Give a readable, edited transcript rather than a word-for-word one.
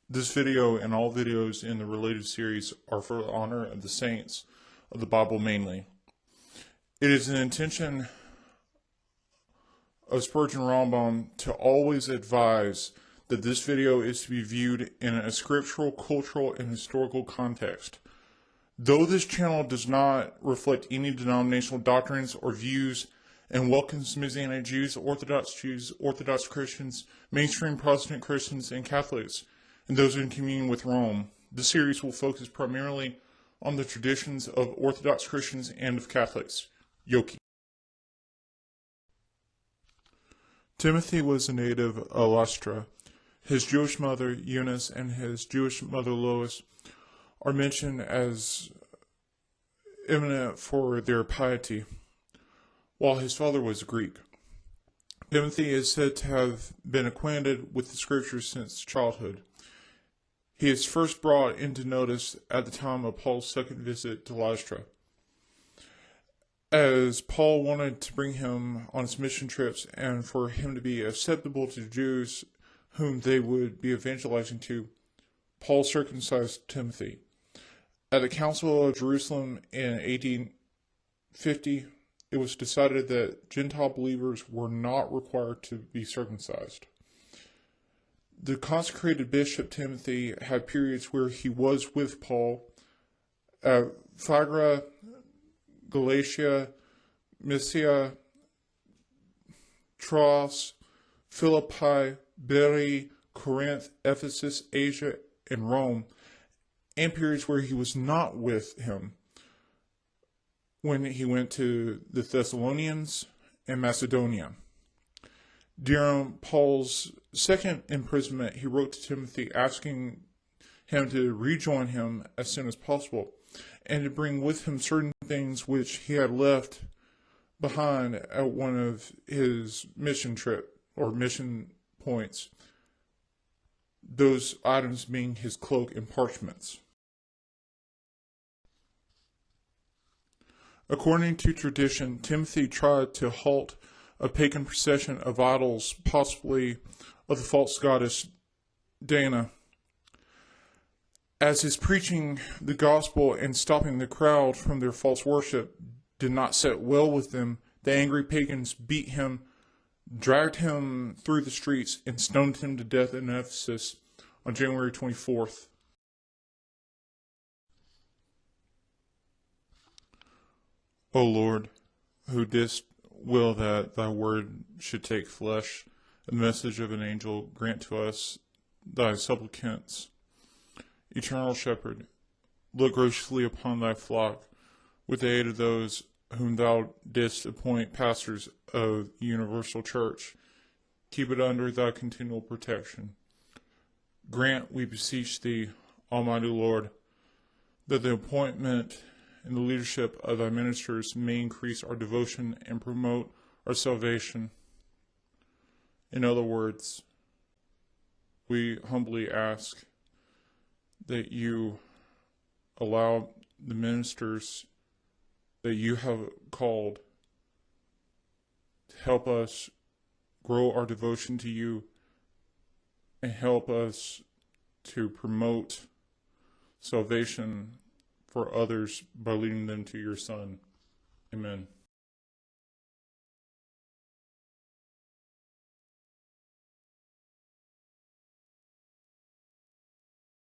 This video and all videos in the related series are for the honor of the saints of the Bible mainly. It is an intention of Spurgeon Rambam to always advise that this video is to be viewed in a scriptural, cultural, and historical context. Though this channel does not reflect any denominational doctrines or views and welcomes Messianic Jews, Orthodox Christians, mainstream Protestant Christians, and Catholics, and those in communion with Rome, the series will focus primarily on the traditions of Orthodox Christians and of Catholics. Yoki. Timothy was a native of Lystra. His Jewish mother, Eunice, and his Jewish mother, Lois, are mentioned as eminent for their piety, while his father was Greek. Timothy is said to have been acquainted with the scriptures since childhood. He is first brought into notice at the time of Paul's second visit to Lystra, as Paul wanted to bring him on his mission trips and for him to be acceptable to the Jews whom they would be evangelizing to. Paul circumcised Timothy. At the Council of Jerusalem in AD 50, it was decided that Gentile believers were not required to be circumcised. The consecrated bishop Timothy had periods where he was with Paul at Phrygia, Galatia, Mysia, Troas, Philippi, Berea, Corinth, Ephesus, Asia, and Rome, and periods where he was not with him when he went to the Thessalonians and Macedonia. During Paul's second imprisonment, he wrote to Timothy asking him to rejoin him as soon as possible and to bring with him certain things which he had left behind at one of his mission points, those items being his cloak and parchments. According to tradition, Timothy tried to halt a pagan procession of idols, possibly of the false goddess Diana. As his preaching the gospel and stopping the crowd from their false worship did not sit well with them, the angry pagans beat him, dragged him through the streets, and stoned him to death in Ephesus on January 24th. O Lord, who didst will that thy word should take flesh, the message of an angel, grant to us, thy supplicants. Eternal Shepherd, look graciously upon thy flock with the aid of those whom thou didst appoint pastors of the universal church. Keep it under thy continual protection. Grant, we beseech thee, Almighty Lord, that the appointment and the leadership of thy ministers may increase our devotion and promote our salvation. In other words, we humbly ask that you allow the ministers that you have called to help us grow our devotion to you and help us to promote salvation for others by leading them to your Son. Amen.